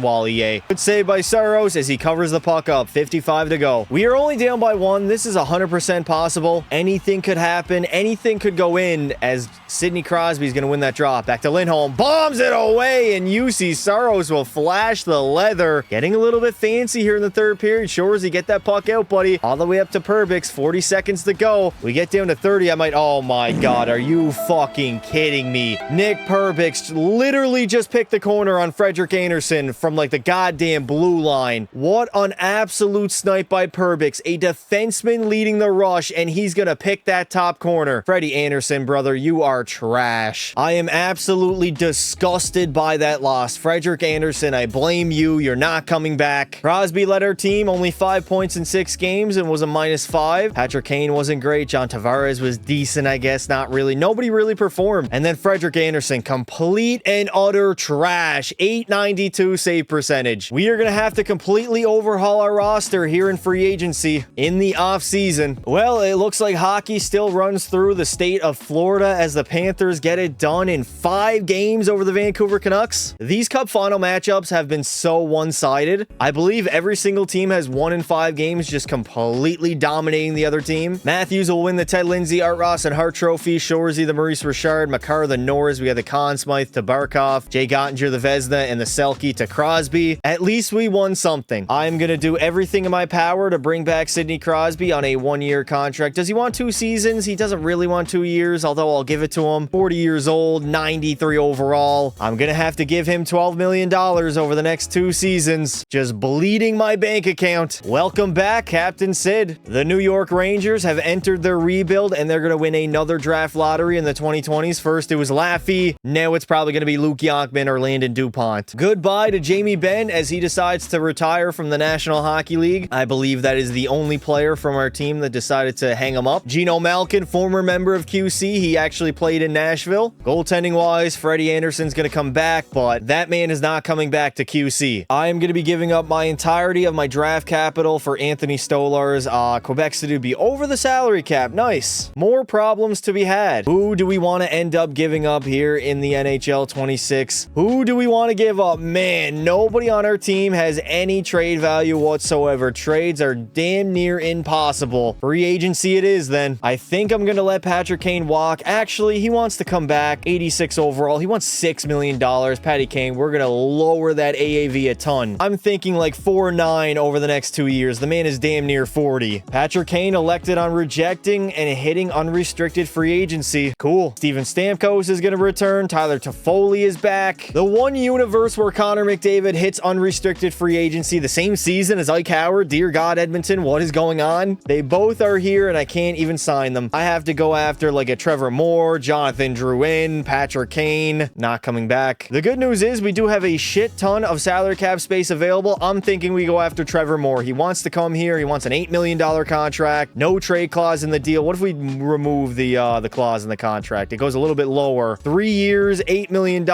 Good save by Saros as he covers the puck up. 55 to go. We are only down by 1. This is 100% possible. Anything could happen. Anything could go in as Sidney Crosby's going to win that draw. Back to Lindholm. Bombs it away, and UC Saros will flash the leather. Getting a little bit fancy here in the third period. Shorzy, get that puck out, buddy. All the way up to Perbix. 40 seconds to go. We get down to 30. I might... Oh, my God. Are you fucking kidding me? Nick Perbix literally just picked the corner on Frederik Andersen from, like, the goddamn blue line. What an absolute snipe by Perbix. A defenseman leading the rush, and he's gonna pick that top corner. Freddie Andersen, brother, you are trash. I am absolutely disgusted by that loss. Frederik Andersen, I blame you. You're not coming back. Crosby led our team, only 5 points in 6 games and was a -5. Patrick Kane wasn't great. John Tavares was decent, I guess. Not really. Nobody really performed. And then Frederik Andersen, complete and utter trash. 892 save percentage. We are going to have to completely overhaul our roster here in free agency in the offseason. Well, it looks like hockey still runs through the state of Florida as the Panthers get it done in 5 games over the Vancouver Canucks. These Cup final matchups have been so one-sided. I believe every single team has 1 in 5 games just completely dominating the other team. Matthews will win the Ted Lindsay, Art Ross, and Hart Trophy. Shorzy, the Maurice Richard. Makar, the Norris. We got the Conn Smythe to Barkov. Jay Gottinger, the Vezina, and the Selke to Crosby. At least we won something. I'm going to do everything in my power to bring back Sidney Crosby on a 1-year contract. Does he want 2 seasons? He doesn't really want 2 years, although I'll give it to him. 40 years old, 93 overall. I'm going to have to give him $12 million over the next 2 seasons. Just bleeding my bank account. Welcome back, Captain Sid. The New York Rangers have entered their rebuild, and they're going to win another draft lottery in the 2020s. First, it was Laffy. Now it's probably going to be Luke Yonkman or Landon DuPont. Goodbye to Jamie Benn as he decides to retire from the National Hockey League. I believe that is the only player from our team that decided to hang him up. Gino Malkin, former member of QC. He actually played in Nashville. Goaltending-wise, Freddie Andersen's going to come back, but that man is not coming back to QC. I am going to be giving up my entirety of my draft capital for Anthony Stolarz. Quebec City to be over the salary cap. Nice. More problems to be had. Who do we want to end up giving up here in the NHL 26? Who do we want to give up? Man, nobody on our team has any trade value whatsoever. Trades are damn near impossible. Free agency it is then. I think I'm going to let Patrick Kane walk. Actually, he wants to come back. 86 overall. He wants $6 million. Patty Kane, we're going to lower that AAV a ton. I'm thinking like 4.9 over the next 2 years. The man is damn near 40. Patrick Kane elected on rejecting and hitting unrestricted free agency. Cool. Steven Stamkos is going to return. Tyler Toffoli is back. The one universe where Connor McDavid hits unrestricted free agency the same season as Ike Howard. Dear God, Edmonton, what is going on? They both are here and I can't even sign them. I have to go after like a Trevor Moore, Jonathan Drouin, Patrick Kane, not coming back. The good news is we do have a shit ton of salary cap space available. I'm thinking we go after Trevor Moore. He wants to come here. He wants an $8 million contract. No trade clause in the deal. What if we remove the clause in the contract? It goes a little bit lower. 3 years, $8 million.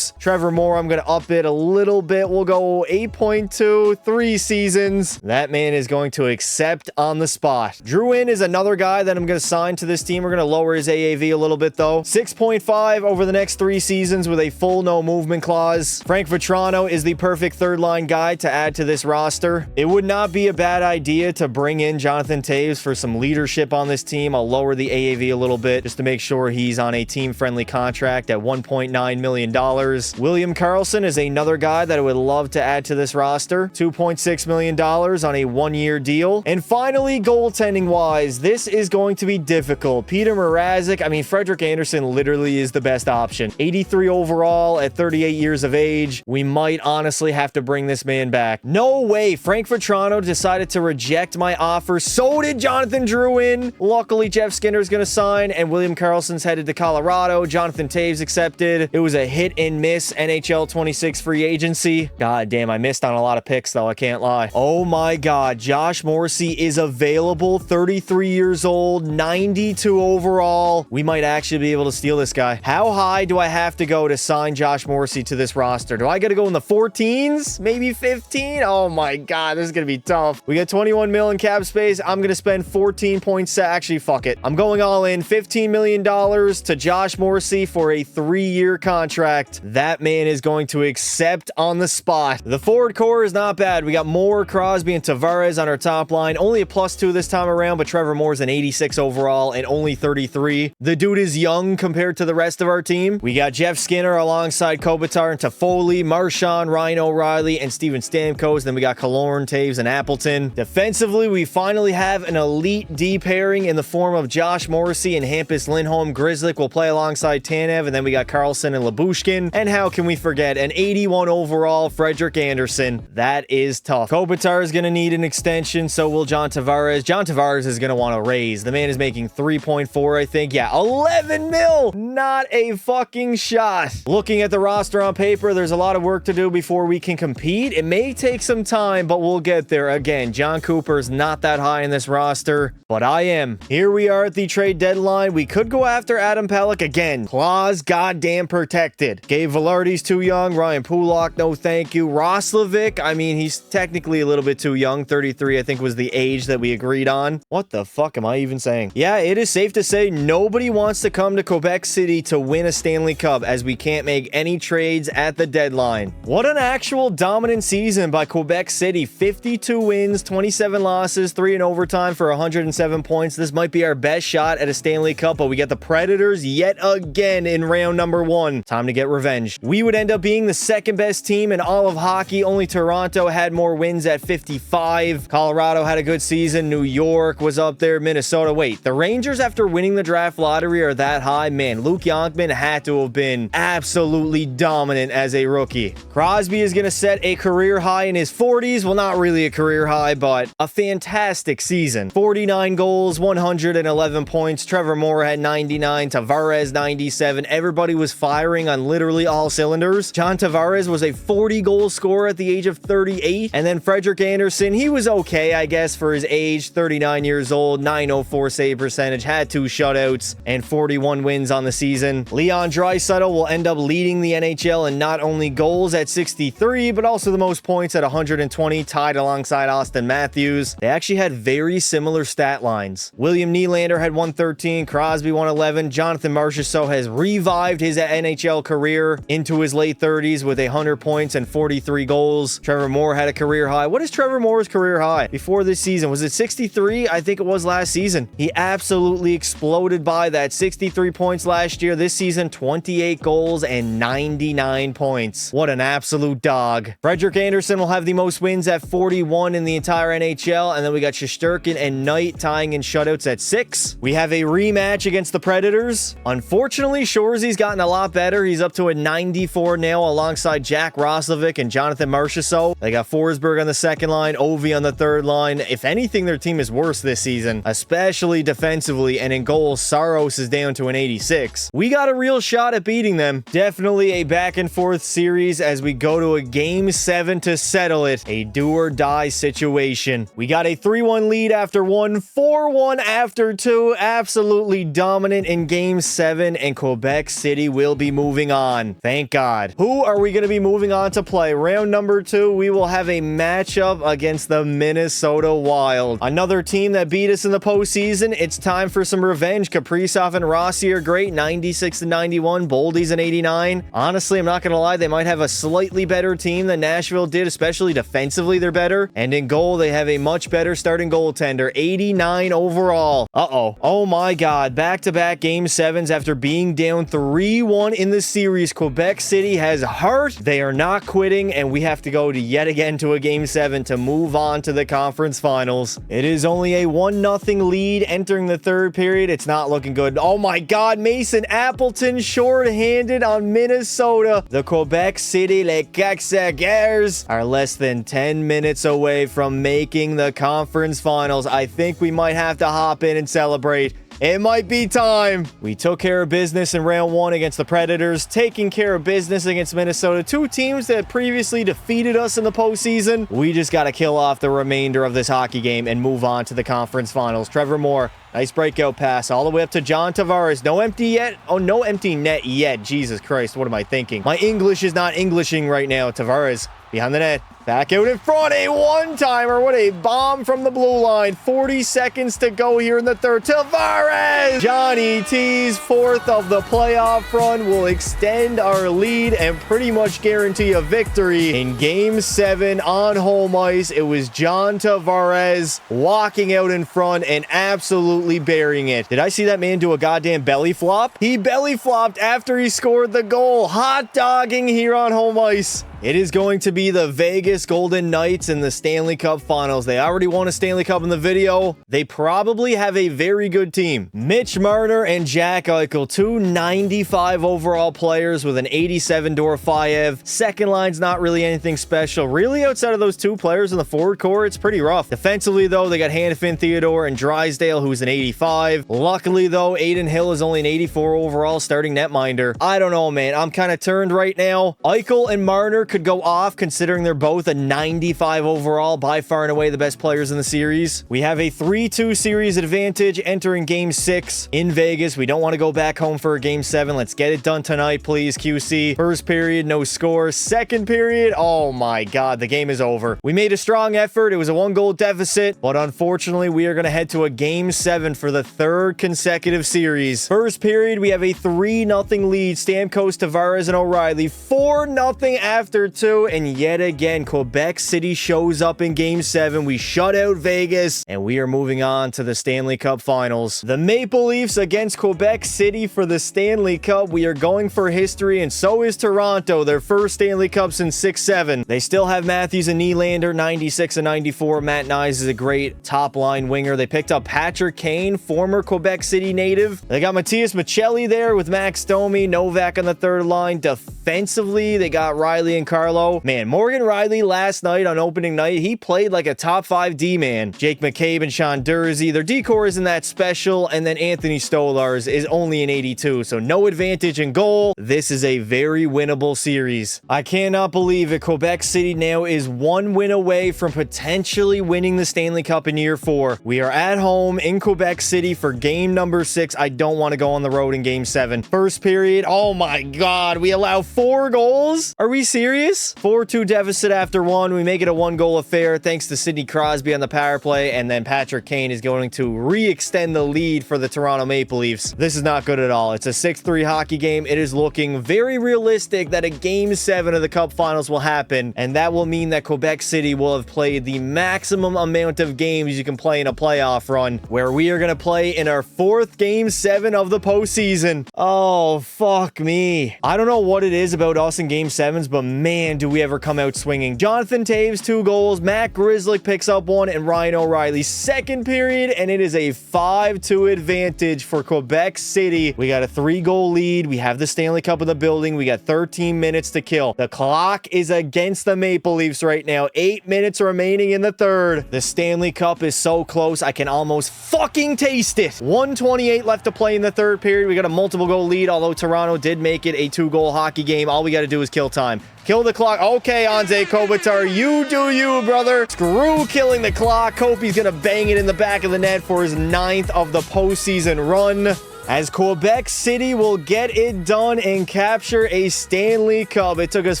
Trevor Moore, I'm going to up it a little bit. We'll go 8.2, 3 seasons. That man is going to accept on the spot. Drouin is another guy that I'm going to sign to this team. We're going to lower his AAV a little bit though. 6.5 over the next 3 seasons with a full no movement clause. Frank Vetrano is the perfect third line guy to add add to this roster. It would not be a bad idea to bring in Jonathan Toews for some leadership on this team. I'll lower the AAV a little bit just to make sure he's on a team-friendly contract at $1.9 million. William Karlsson is another guy that I would love to add to this roster. $2.6 million on a one-year deal. And finally, goaltending-wise, this is going to be difficult. Peter Mrazek, I mean, Frederik Andersen literally is the best option. 83 overall at 38 years of age. We might honestly have to bring this man back. No way. Frank Vetrano decided to reject my offer. So did Jonathan Drouin. Luckily, Jeff Skinner is going to sign, and William Karlsson's headed to Colorado. Jonathan Toews accepted. It was a hit and miss NHL 26 free agency. God damn, I missed on a lot of picks, though. I can't lie. Oh my God. Josh Morrissey is available. 33 years old, 92 overall. We might actually be able to steal this guy. How high do I have to go to sign Josh Morrissey to this roster? Do I got to go in the 14s? Maybe 15? Oh my God, this is going to be tough. We got 21 mil in cap space. I'm going to spend 14 points. Actually, fuck it. I'm going all in. $15 million to Josh Morrissey for a 3-year contract. That man is going to accept on the spot. The forward core is not bad. We got Moore, Crosby, and Tavares on our top line. Only a +2 this time around, but Trevor Moore's an 86 overall and only 33. The dude is young compared to the rest of our team. We got Jeff Skinner alongside Kopitar and Toffoli, Marchand, Ryan O'Reilly, and Steven Stamkos. Then we got Killorn, Taves, and Appleton. Defensively, we finally have an elite D pairing in the form of Josh Morrissey and Hampus Lindholm. Grzelcyk will play alongside Tanev, and then we got Karlsson and Lyubushkin. And how can we forget an 81 overall Frederik Andersen? That is tough. Kopitar is going to need an extension, so will John Tavares. John Tavares is going to want to raise. The man is making 3.4, I think. Yeah, 11 mil. Not a fucking shot. Looking at the roster on paper, there's a lot of work to do before we can compete. It may take some time, but we'll get there. Again, John Cooper's not that high in this roster, but I am. Here we are at the trade deadline. We could go after Adam Pelech again. Clause goddamn protected. Gabe Velarde's too young. Ryan Pulock, no thank you. Roslovic, I mean, he's technically a little bit too young. 33, I think, was the age that we agreed on. What the fuck am I even saying? Yeah, it is safe to say nobody wants to come to Quebec City to win a Stanley Cup, as we can't make any trades at the deadline. What an actual dominant season by Quebec City. 52 wins, 27 losses, 3 in overtime for 107 points. This might be our best shot at a Stanley Cup, but we get the Predators yet again in round number 1. Time to get revenge. We would end up being the second best team in all of hockey. Only Toronto had more wins at 55. Colorado had a good season. New York was up there. Minnesota. Wait, the Rangers, after winning the draft lottery, are that high? Man, Luke Yonkman had to have been absolutely dominant as a rookie. Crosby is going to set a career high in his 40s. Well, not really a career high, but a fantastic season. 49 goals, 111 points. Trevor Moore had 99. Tavares, 97. Everybody was firing on literally all cylinders. John Tavares was a 40-goal scorer at the age of 38. And then Frederik Andersen, he was okay, I guess, for his age. 39 years old, 904 save percentage, had 2 shutouts, and 41 wins on the season. Leon Draisaitl will end up leading the NHL in not only goals at 63, but also the most points at 120, tied alongside Austin Matthews. They actually had very similar stat lines. William Nylander had 113, Crosby 111. Jonathan Marchessault has revived his NHL career into his late 30s with 100 points and 43 goals. Trevor Moore had a career high. What is Trevor Moore's career high before this season? Was it 63? I think it was last season. He absolutely exploded by that. 63 points last year. This season, 28 goals and 99 points. What an absolute dog. Frederik Andersen will have the most wins at 41 in the entire NHL. And then we got Shesterkin and Knight tying in shutouts at 6. We have a rematch against the Predators. Unfortunately, Shoresy's gotten a lot better. He's up to a 94 now alongside Jack Roslovic and Jonathan Marchessault. They got Forsberg on the second line, Ovi on the third line. If anything, their team is worse this season, especially defensively, and in goals, Saros is down to an 86. We got a real shot at beating them. Definitely a back and forth series as we go to a game 7 to settle it. A do or die situation. We got a 3-1 lead after 1, 4-1 after 2. Absolutely dominant in game 7, and Quebec City will be moving on. Thank God. Who are we going to be moving on to play? Round number 2, we will have a matchup against the Minnesota Wild. Another team that beat us in the postseason. It's time for some revenge. Kaprizov and Rossi are great. 96 and 91. Boldy's an 89. Honestly, I'm not going to lie. They might have a slightly better team than Nashville did, especially defensively, they're better. And in goal, they have a much better starting goaltender, 89 overall. Oh my God. Back-to-back Game 7s after being down 3-1 in the series. Quebec City has heart. They are not quitting, and we have to go to yet again to a Game 7 to move on to the conference finals. It is only a 1-0 lead entering the third period. It's not looking good. Oh my God, Mason Appleton shorthanded on Minnesota. The Quebec City Les Caxaguers are less than 10 minutes away from making the conference finals. I think we might have to hop in and celebrate. It might be time. We took care of business in round 1 against the Predators, taking care of business against Minnesota, 2 teams that previously defeated us in the postseason. We just got to kill off the remainder of this hockey game and move on to the conference finals. Trevor Moore, nice breakout pass all the way up to John Tavares. No empty yet. Oh, no empty net yet. Jesus Christ, what am I thinking? My English is not Englishing right now. Tavares behind the net. Back out in front, a one-timer. What a bomb from the blue line. 40 seconds to go here in the third. Tavares! Johnny T's 4th of the playoff run will extend our lead and pretty much guarantee a victory. In Game 7 on home ice, it was John Tavares walking out in front and absolutely burying it. Did I see that man do a goddamn belly flop? He belly flopped after he scored the goal. Hot dogging here on home ice. It is going to be the Vegas Golden Knights in the Stanley Cup Finals. They already won a Stanley Cup in the video. They probably have a very good team. Mitch Marner and Jack Eichel, 2 95 overall players with an 87 Dorofeyev. Second line's not really anything special. Really, outside of those 2 players in the forward core, it's pretty rough. Defensively, though, they got Hanifin, Theodore, and Drysdale, who's an 85. Luckily, though, Aiden Hill is only an 84 overall starting netminder. I don't know, man. I'm kind of turned right now. Eichel and Marner could go off considering they're both a 95 overall, by far and away the best players in the series. We have a 3-2 series advantage entering Game 6 in Vegas. We don't want to go back home for a Game 7. Let's get it done tonight, please, QC. First period, no score. Second period, oh my God, the game is over. We made a strong effort. It was a 1-goal deficit, but unfortunately, we are going to head to a Game 7 for the 3rd consecutive series. First period, we have a 3-0 lead. Stamkos, Tavares, and O'Reilly. 4-0 after 2, and yet again, Quebec City shows up in Game 7. We shut out Vegas, and we are moving on to the Stanley Cup Finals. The Maple Leafs against Quebec City for the Stanley Cup. We are going for history, and so is Toronto, their first Stanley Cup since 6-7. They still have Matthews and Nylander, 96 and 94. Matt Nyes is a great top-line winger. They picked up Patrick Kane, former Quebec City native. They got Matthias Michelli there with Max Domi, Novak on the 3rd line. Defensively, they got Riley and Carlo. Man, Morgan Riley last night on opening night, he played like a top 5 D-man. Jake McCabe and Sean Dursey, their decor isn't that special, and then Anthony Stolars is only an 82, so no advantage in goal. This is a very winnable series. I cannot believe it. Quebec City now is 1 win away from potentially winning the Stanley Cup in year 4. We are at home in Quebec City for game number 6. I don't want to go on the road in Game 7. First period, oh my God, we allow 4 goals? Are we serious? 4-2 deficit after 1. We make it a 1-goal affair thanks to Sidney Crosby on the power play, and then Patrick Kane is going to re-extend the lead for the Toronto Maple Leafs. This is not good at all. It's a 6-3 hockey game. It is looking very realistic that a Game 7 of the Cup Finals will happen, and that will mean that Quebec City will have played the maximum amount of games you can play in a playoff run, where we are going to play in our 4th Game 7 of the postseason. Oh, fuck me. I don't know what it is about us in Game 7s, but man, do we ever come out swinging. Jonathan Taves, 2 goals. Matt Grzelcyk picks up 1, and Ryan O'Reilly. Second period, and it is a 5-2 advantage for Quebec City. We got a 3-goal lead. We have the Stanley Cup in the building. We got 13 minutes to kill. The clock is against the Maple Leafs right now. 8 minutes remaining in the third. The Stanley Cup is so close. I can almost fucking taste it. 1:28 left to play in the third period. We got a multiple goal lead, although Toronto did make it a 2-goal hockey game. All we got to do is kill time. Kill the clock. Okay, Anze Kopitar, you do you, brother. Screw killing the clock. Kopi's going to bang it in the back of the net for his 9th of the postseason run. as Quebec City will get it done and capture a Stanley Cup. It took us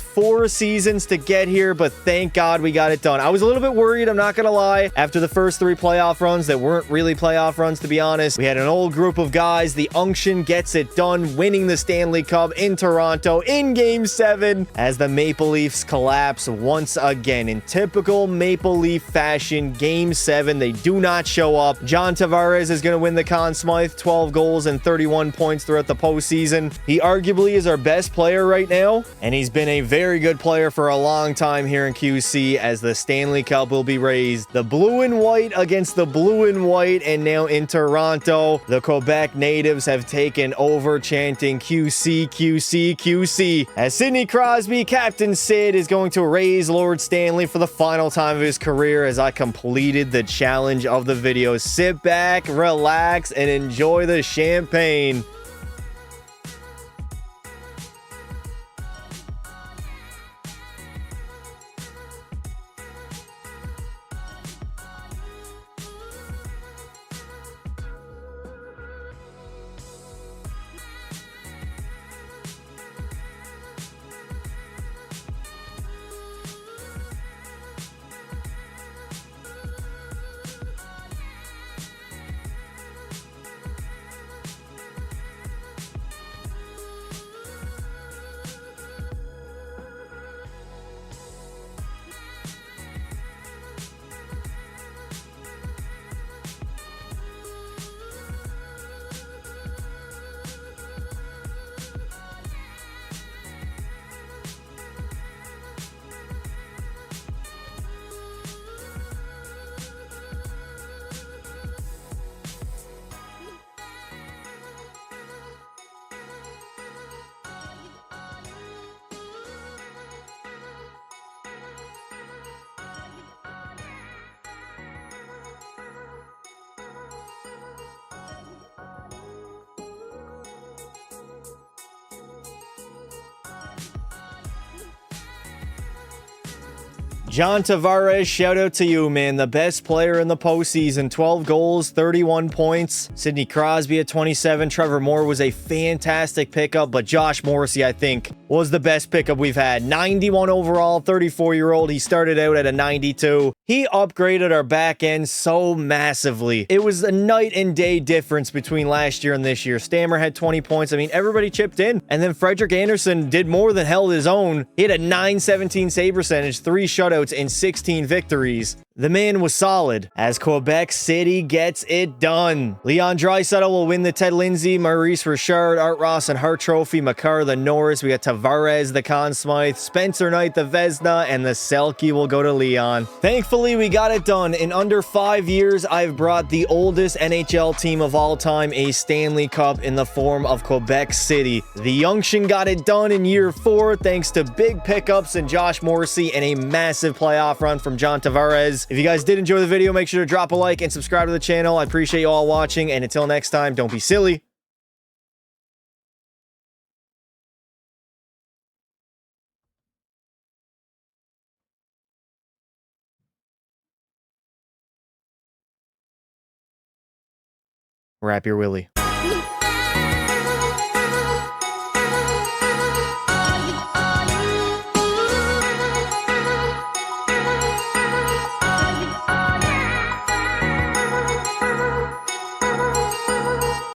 4 seasons to get here, but thank God we got it done. I was a little bit worried, I'm not going to lie, after the first 3 playoff runs that weren't really playoff runs, to be honest. We had an old group of guys. The Unction gets it done, winning the Stanley Cup in Toronto in Game 7 as the Maple Leafs collapse once again. In typical Maple Leaf fashion, Game 7, they do not show up. John Tavares is going to win the Conn Smythe, 12 goals and 31 points throughout the postseason. He arguably is our best player right now, and he's been a very good player for a long time here in QC as the Stanley Cup will be raised. The blue and white against the blue and white, and now in Toronto, the Quebec natives have taken over, chanting QC, QC, QC, as Sidney Crosby, Captain Sid, is going to raise Lord Stanley for the final time of his career as I completed the challenge of the video. Sit back, relax, and enjoy the champagne. John Tavares, shout out to you, man. The best player in the postseason. 12 goals, 31 points. Sidney Crosby at 27. Trevor Moore was a fantastic pickup, but Josh Morrissey, I think, was the best pickup we've had. 91 overall, 34-year-old. He started out at a 92. He upgraded our back end so massively. It was a night and day difference between last year and this year. Stammer had 20 points. I mean, everybody chipped in. And then Frederick Anderson did more than held his own. He had a .917 save percentage, 3 shutouts, and 16 victories. The man was solid as Quebec City gets it done. Leon Draisaitl will win the Ted Lindsay, Maurice Richard, Art Ross and Hart Trophy, Makar the Norris. We got Tavares the Conn Smythe, Spencer Knight the Vezina, and the Selke will go to Leon. Thankfully, we got it done. In under 5 years, I've brought the oldest NHL team of all time a Stanley Cup in the form of Quebec City. The Unction got it done in year 4 thanks to big pickups and Josh Morrissey and a massive playoff run from John Tavares. If you guys did enjoy the video, make sure to drop a like and subscribe to the channel. I appreciate you all watching, and until next time, don't be silly. Wrap your willy.